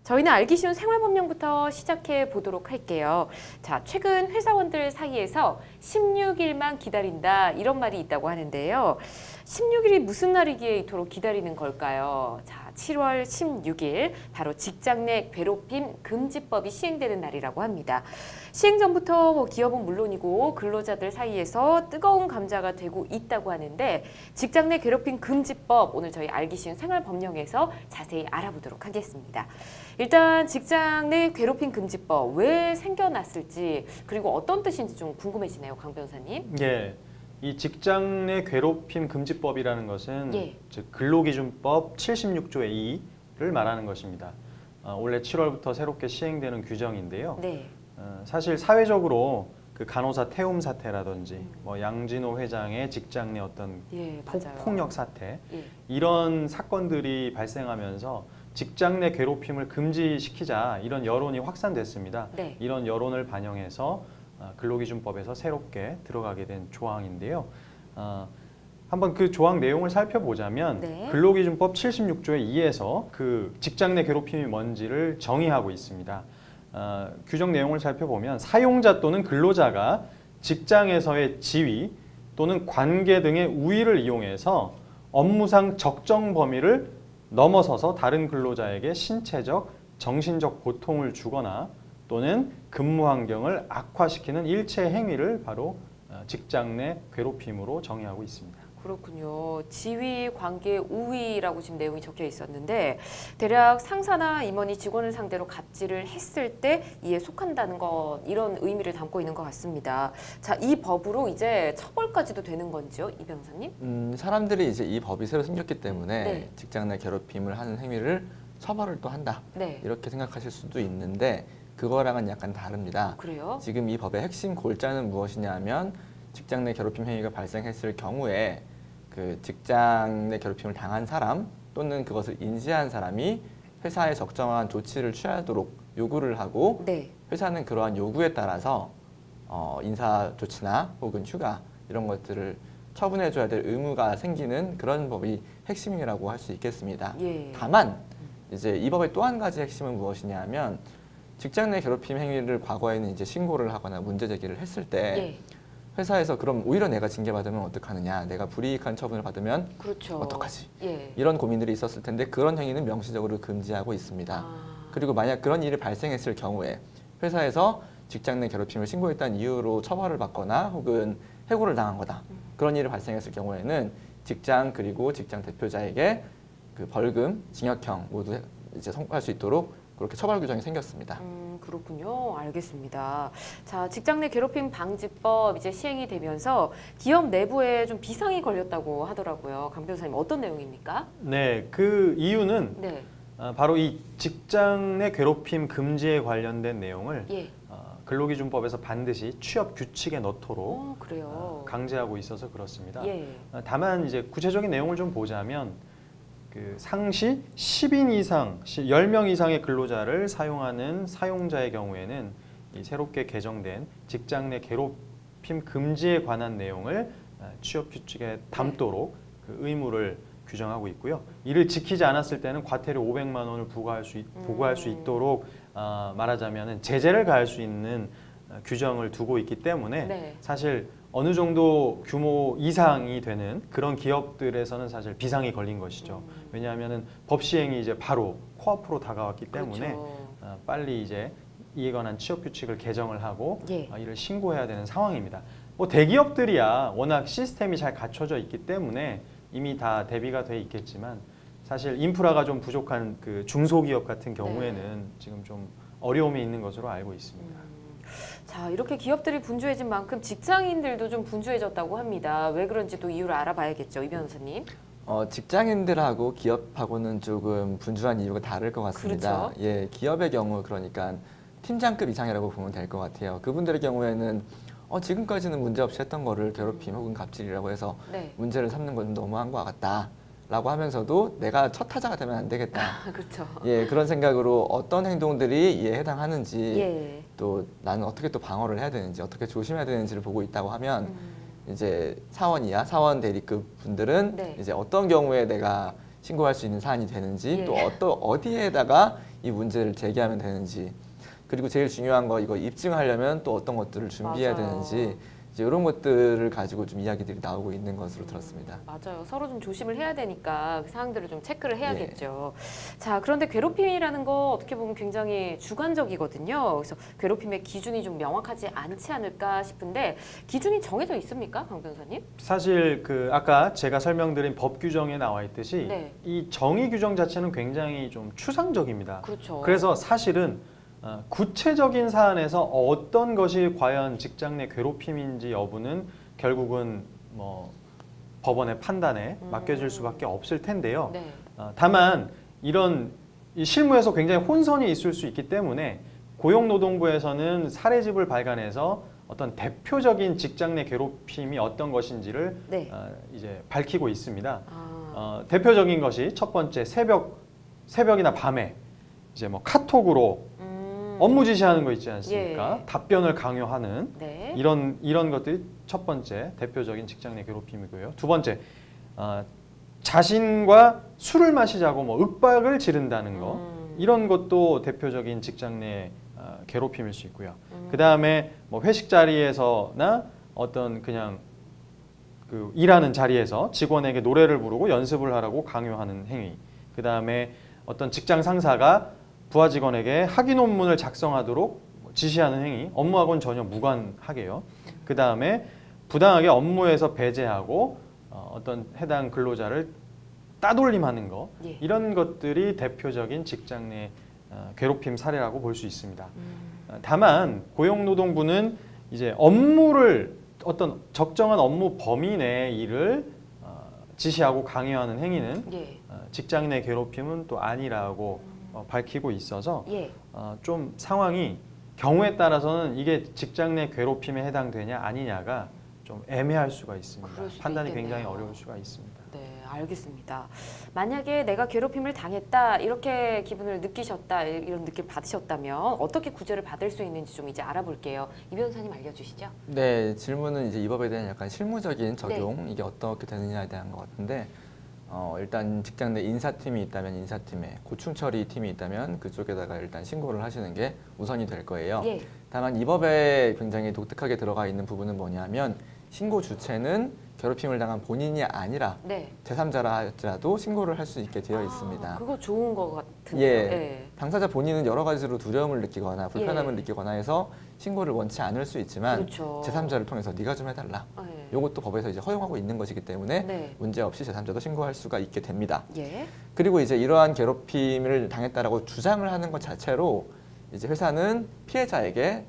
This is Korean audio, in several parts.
저희는 알기 쉬운 생활법령부터 시작해 보도록 할게요. 자, 최근 회사원들 사이에서 16일만 기다린다 이런 말이 있다고 하는데요. 16일이 무슨 날이기에 이토록 기다리는 걸까요? 자, 7월 16일 바로 직장 내 괴롭힘 금지법이 시행되는 날이라고 합니다. 시행 전부터 기업은 물론이고 근로자들 사이에서 뜨거운 감자가 되고 있다고 하는데 직장 내 괴롭힘 금지법 오늘 저희 알기 쉬운 생활법령에서 자세히 알아보도록 하겠습니다. 일단 직장 내 괴롭힘 금지법 왜 생겨났을지 그리고 어떤 뜻인지 좀 궁금해지네요, 강 변호사님. 예, 이 직장 내 괴롭힘 금지법이라는 것은 예. 즉 근로기준법 76조의 2를 말하는 것입니다. 올해 7월부터 새롭게 시행되는 규정인데요. 네. 사실 사회적으로 그 간호사 태움 사태라든지 뭐 양진호 회장의 직장 내 어떤 예, 맞아요. 폭력 사태 예. 이런 사건들이 발생하면서 직장 내 괴롭힘을 금지시키자 이런 여론이 확산됐습니다. 네. 이런 여론을 반영해서 근로기준법에서 새롭게 들어가게 된 조항인데요. 한번 그 조항 내용을 살펴보자면 네. 근로기준법 76조의 2에서 그 직장 내 괴롭힘이 뭔지를 정의하고 있습니다. 규정 내용을 살펴보면 사용자 또는 근로자가 직장에서의 지위 또는 관계 등의 우위를 이용해서 업무상 적정 범위를 넘어서서 다른 근로자에게 신체적, 정신적 고통을 주거나 또는 근무 환경을 악화시키는 일체 행위를 바로 직장 내 괴롭힘으로 정의하고 있습니다. 그렇군요. 지위, 관계, 우위라고 지금 내용이 적혀 있었는데 대략 상사나 임원이 직원을 상대로 갑질을 했을 때 이에 속한다는 것 이런 의미를 담고 있는 것 같습니다. 자, 이 법으로 이제 처벌까지도 되는 건지요, 이 변호사님? 사람들이 이제 이 법이 새로 생겼기 때문에 네. 직장 내 괴롭힘을 하는 행위를 처벌을 또 한다. 네. 이렇게 생각하실 수도 있는데 그거랑은 약간 다릅니다. 그래요? 지금 이 법의 핵심 골자는 무엇이냐면 직장 내 괴롭힘 행위가 발생했을 경우에 그 직장 내 괴롭힘을 당한 사람 또는 그것을 인지한 사람이 회사에 적정한 조치를 취하도록 요구를 하고 네. 회사는 그러한 요구에 따라서 인사 조치나 혹은 휴가 이런 것들을 처분해줘야 될 의무가 생기는 그런 법이 핵심이라고 할 수 있겠습니다. 예. 다만 이제 이 법의 또 한 가지 핵심은 무엇이냐면 직장 내 괴롭힘 행위를 과거에는 이제 신고를 하거나 문제 제기를 했을 때 예. 회사에서 그럼 오히려 내가 징계받으면 어떡하느냐, 내가 불이익한 처분을 받으면 그렇죠. 어떡하지? 예. 이런 고민들이 있었을 텐데 그런 행위는 명시적으로 금지하고 있습니다. 그리고 만약 그런 일이 발생했을 경우에 회사에서 직장 내 괴롭힘을 신고했다는 이유로 처벌을 받거나 혹은 해고를 당한 거다. 그런 일이 발생했을 경우에는 직장 그리고 직장 대표자에게 그 벌금, 징역형 모두 이제 선고할 수 있도록 그렇게 처벌 규정이 생겼습니다. 그렇군요. 알겠습니다. 자, 직장 내 괴롭힘 방지법 이제 시행이 되면서 기업 내부에 좀 비상이 걸렸다고 하더라고요. 강 변호사님 어떤 내용입니까? 네, 그 이유는 네. 바로 이 직장 내 괴롭힘 금지에 관련된 내용을 예. 근로기준법에서 반드시 취업 규칙에 넣도록 그래요. 강제하고 있어서 그렇습니다. 예. 다만 이제 구체적인 내용을 좀 보자면 그 상시 10인 이상, 10명 이상의 근로자를 사용하는 사용자의 경우에는 이 새롭게 개정된 직장 내 괴롭힘 금지에 관한 내용을 취업 규칙에 담도록 그 의무를 규정하고 있고요. 이를 지키지 않았을 때는 과태료 500만 원을 부과할 수 있도록 말하자면 제재를 가할 수 있는 규정을 두고 있기 때문에 네. 사실 어느 정도 규모 이상이 되는 그런 기업들에서는 사실 비상이 걸린 것이죠. 왜냐하면 법 시행이 이제 바로 코앞으로 다가왔기 때문에 그렇죠. 빨리 이제 이에 관한 취업 규칙을 개정을 하고 예. 이를 신고해야 되는 상황입니다. 뭐 대기업들이야 워낙 시스템이 잘 갖춰져 있기 때문에 이미 다 대비가 돼 있겠지만 사실 인프라가 좀 부족한 그 중소기업 같은 경우에는 지금 좀 어려움이 있는 것으로 알고 있습니다. 자, 이렇게 기업들이 분주해진 만큼 직장인들도 좀 분주해졌다고 합니다. 왜 그런지 또 이유를 알아봐야겠죠, 이 변호사님. 직장인들하고 기업하고는 조금 분주한 이유가 다를 것 같습니다. 그렇죠. 예, 기업의 경우 그러니까 팀장급 이상이라고 보면 될 것 같아요. 그분들의 경우에는 지금까지는 문제 없이 했던 거를 괴롭힘 혹은 갑질이라고 해서 네. 문제를 삼는 건 너무한 것 같다. 라고 하면서도 내가 첫 타자가 되면 안 되겠다. 그렇죠. 예, 그런 생각으로 어떤 행동들이 이에 해당하는지 예. 또 나는 어떻게 또 방어를 해야 되는지 어떻게 조심해야 되는지를 보고 있다고 하면 이제 사원 이하, 사원 대리급 분들은 네. 이제 어떤 경우에 내가 신고할 수 있는 사안이 되는지 예. 또 어디에다가 이 문제를 제기하면 되는지, 그리고 제일 중요한 거 이거 입증하려면 또 어떤 것들을 준비해야 맞아요. 되는지 이제 이런 것들을 가지고 좀 이야기들이 나오고 있는 것으로 들었습니다. 맞아요. 서로 좀 조심을 해야 되니까 그 사항들을 좀 체크를 예. 해야겠죠. 자, 그런데 괴롭힘이라는 거 어떻게 보면 굉장히 주관적이거든요. 그래서 괴롭힘의 기준이 좀 명확하지 않지 않을까 싶은데 기준이 정해져 있습니까, 강 변호사님? 사실 그 아까 제가 설명드린 법 규정에 나와 있듯이 네. 이 정의 규정 자체는 굉장히 좀 추상적입니다. 그렇죠. 그래서 사실은 구체적인 사안에서 어떤 것이 과연 직장 내 괴롭힘인지 여부는 결국은 뭐 법원의 판단에 맡겨질 수밖에 없을 텐데요. 네. 다만 이런 이 실무에서 굉장히 혼선이 있을 수 있기 때문에 고용노동부에서는 사례집을 발간해서 어떤 대표적인 직장 내 괴롭힘이 어떤 것인지를 네. 이제 밝히고 있습니다. 아, 대표적인 것이 첫 번째 새벽이나 밤에 이제 뭐 카톡으로 업무 지시하는 거 있지 않습니까? 예. 답변을 강요하는 네. 이런 것들이 첫 번째 대표적인 직장 내 괴롭힘이고요. 두 번째 자신과 술을 마시자고 뭐 윽박을 지른다는 거 이런 것도 대표적인 직장 내 괴롭힘일 수 있고요. 그 다음에 뭐 회식 자리에서나 어떤 그냥 그 일하는 자리에서 직원에게 노래를 부르고 연습을 하라고 강요하는 행위. 그 다음에 어떤 직장 상사가 부하 직원에게 학위 논문을 작성하도록 지시하는 행위, 업무하고는 전혀 무관하게요. 그 다음에 부당하게 업무에서 배제하고 어떤 해당 근로자를 따돌림하는 거, 예. 이런 것들이 대표적인 직장 내 괴롭힘 사례라고 볼 수 있습니다. 다만 고용노동부는 이제 업무를 어떤 적정한 업무 범위 내의 일을 지시하고 강요하는 행위는 예. 직장 내 괴롭힘은 또 아니라고 밝히고 있어서 예. 좀 상황이 경우에 따라서는 이게 직장 내 괴롭힘에 해당되냐 아니냐가 좀 애매할 수가 있습니다. 그럴 수도 판단이 있겠네요. 굉장히 어려울 수가 있습니다. 네, 알겠습니다. 만약에 내가 괴롭힘을 당했다, 이렇게 기분을 느끼셨다, 이런 느낌 받으셨다면 어떻게 구제를 받을 수 있는지 좀 이제 알아볼게요. 이 변호사님 알려주시죠. 네, 질문은 이제 이 법에 대한 약간 실무적인 적용, 네. 이게 어떻게 되느냐에 대한 것 같은데, 일단 직장 내 인사팀이 있다면 인사팀에, 고충 처리 팀이 있다면 그쪽에다가 일단 신고를 하시는 게 우선이 될 거예요. 예. 다만 이 법에 굉장히 독특하게 들어가 있는 부분은 뭐냐면, 신고 주체는 괴롭힘을 당한 본인이 아니라 네. 제3자라 할지라도 신고를 할 수 있게 되어 있습니다. 그거 좋은 것 같은데요. 예. 당사자 본인은 여러 가지로 두려움을 느끼거나 불편함을 예. 느끼거나 해서 신고를 원치 않을 수 있지만 그렇죠. 제3자를 통해서 네가 좀 해달라. 예. 이것도 법에서 이제 허용하고 있는 것이기 때문에 네. 문제 없이 제3자도 신고할 수가 있게 됩니다. 예. 그리고 이제 이러한 괴롭힘을 당했다라고 주장을 하는 것 자체로 이제 회사는 피해자에게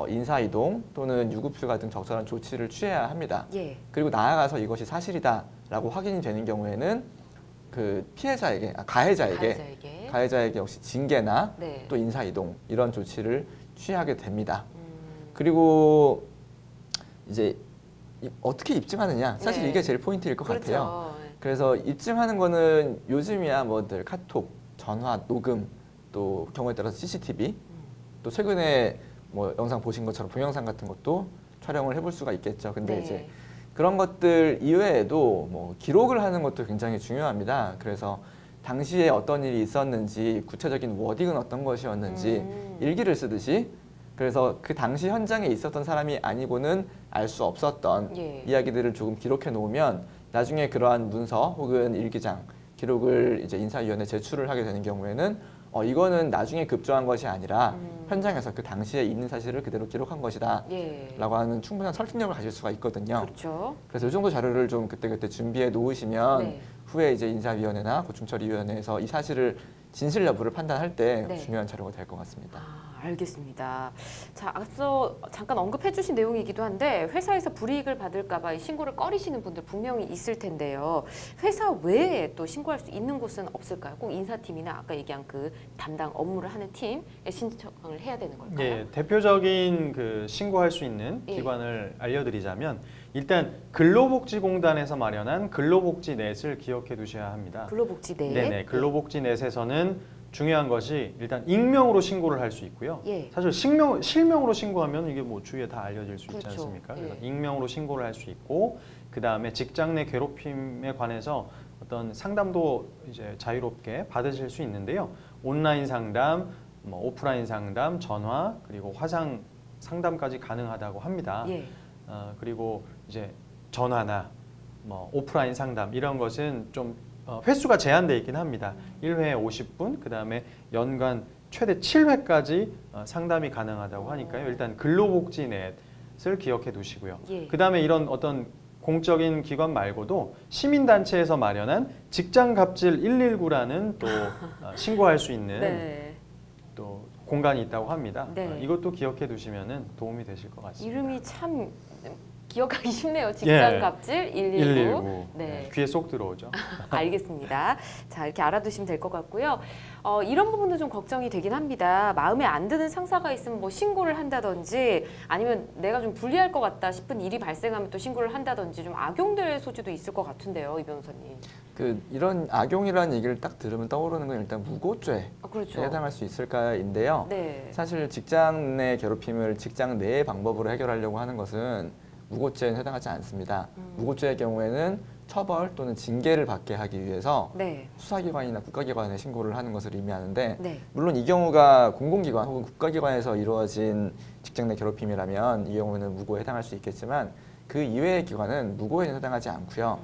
인사이동 또는 유급휴가 등 적절한 조치를 취해야 합니다. 예. 그리고 나아가서 이것이 사실이다라고 확인이 되는 경우에는 그 피해자에게, 가해자에게 역시 징계나 네. 또 인사이동 이런 조치를 취하게 됩니다. 그리고 이제 어떻게 입증하느냐, 사실 네. 이게 제일 포인트일 것 그렇죠. 같아요. 그래서 입증하는 거는 요즘이야 뭐들 카톡, 전화, 녹음, 또 경우에 따라서 CCTV, 또 최근에 뭐 영상 보신 것처럼 동영상 같은 것도 촬영을 해볼 수가 있겠죠. 근데 네. 이제 그런 것들 이외에도 뭐 기록을 하는 것도 굉장히 중요합니다. 그래서 당시에 어떤 일이 있었는지, 구체적인 워딩은 어떤 것이었는지 일기를 쓰듯이, 그래서 그 당시 현장에 있었던 사람이 아니고는 알 수 없었던 예. 이야기들을 조금 기록해 놓으면 나중에 그러한 문서 혹은 일기장 기록을 이제 인사위원회에 제출을 하게 되는 경우에는 이거는 나중에 급조한 것이 아니라 현장에서 그 당시에 있는 사실을 그대로 기록한 것이다 예. 라고 하는 충분한 설득력을 가질 수가 있거든요. 그렇죠. 그래서 이 정도 자료를 좀 그때그때 준비해 놓으시면 네. 후에 이제 인사위원회나 고충처리위원회에서 이 사실을 진실 여부를 판단할 때 네. 중요한 자료가 될 것 같습니다. 알겠습니다. 자, 앞서 잠깐 언급해 주신 내용이기도 한데 회사에서 불이익을 받을까 봐 신고를 꺼리시는 분들 분명히 있을 텐데요. 회사 외에 또 신고할 수 있는 곳은 없을까요? 꼭 인사팀이나 아까 얘기한 그 담당 업무를 하는 팀에 신청을 해야 되는 걸까요? 예, 대표적인 그 신고할 수 있는 예. 기관을 알려드리자면 일단 근로복지공단에서 마련한 근로복지넷을 기억해 두셔야 합니다. 근로복지넷. 네네, 근로복지넷에서는 중요한 것이 일단 익명으로 신고를 할 수 있고요. 예. 사실 실명으로 신고하면 이게 뭐 주위에 다 알려질 수 있지 그렇죠. 않습니까? 그래서 예. 익명으로 신고를 할 수 있고, 그 다음에 직장 내 괴롭힘에 관해서 어떤 상담도 이제 자유롭게 받으실 수 있는데요. 온라인 상담, 뭐 오프라인 상담, 전화 그리고 화상 상담까지 가능하다고 합니다. 예. 그리고 이제 전화나 뭐 오프라인 상담 이런 것은 좀 횟수가 제한되어 있긴 합니다. 1회에 50분, 그 다음에 연간 최대 7회까지 상담이 가능하다고 하니까요. 일단 근로복지넷을 기억해 두시고요. 예. 그 다음에 이런 어떤 공적인 기관 말고도 시민단체에서 마련한 직장갑질 119라는 또 신고할 수 있는 네. 또 공간이 있다고 합니다. 네. 이것도 기억해 두시면 도움이 되실 것 같습니다. 이름이 참 기억하기 쉽네요. 직장갑질 119. 119. 네. 귀에 쏙 들어오죠. 알겠습니다. 자, 이렇게 알아두시면 될 것 같고요. 이런 부분도 좀 걱정이 되긴 합니다. 마음에 안 드는 상사가 있으면 뭐 신고를 한다든지 아니면 내가 좀 불리할 것 같다 싶은 일이 발생하면 또 신고를 한다든지 좀 악용될 소지도 있을 것 같은데요, 이 변호사님. 이런 악용이라는 얘기를 딱 들으면 떠오르는 건 일단 무고죄에 그렇죠. 해당할 수 있을까인데요. 네. 사실 직장 내 괴롭힘을 직장 내의 방법으로 해결하려고 하는 것은 무고죄에는 해당하지 않습니다. 무고죄의 경우에는 처벌 또는 징계를 받게 하기 위해서 네. 수사기관이나 국가기관에 신고를 하는 것을 의미하는데 네. 물론 이 경우가 공공기관 혹은 국가기관에서 이루어진 직장 내 괴롭힘이라면 이 경우는 무고에 해당할 수 있겠지만 그 이외의 기관은 무고에는 해당하지 않고요.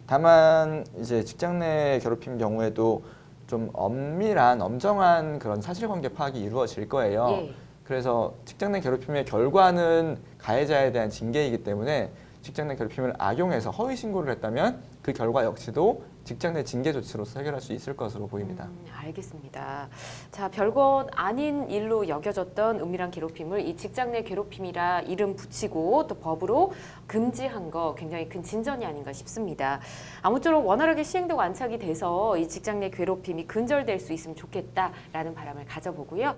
다만 이제 직장 내 괴롭힘 경우에도 좀 엄밀한 엄정한 그런 사실관계 파악이 이루어질 거예요. 예. 그래서 직장 내 괴롭힘의 결과는 가해자에 대한 징계이기 때문에 직장 내 괴롭힘을 악용해서 허위 신고를 했다면 그 결과 역시도 직장 내 징계 조치로서 해결할 수 있을 것으로 보입니다. 알겠습니다. 자, 별것 아닌 일로 여겨졌던 은밀한 괴롭힘을 이 직장 내 괴롭힘이라 이름 붙이고 또 법으로 금지한 거 굉장히 큰 진전이 아닌가 싶습니다. 아무쪼록 원활하게 시행되고 안착이 돼서 이 직장 내 괴롭힘이 근절될 수 있으면 좋겠다라는 바람을 가져보고요.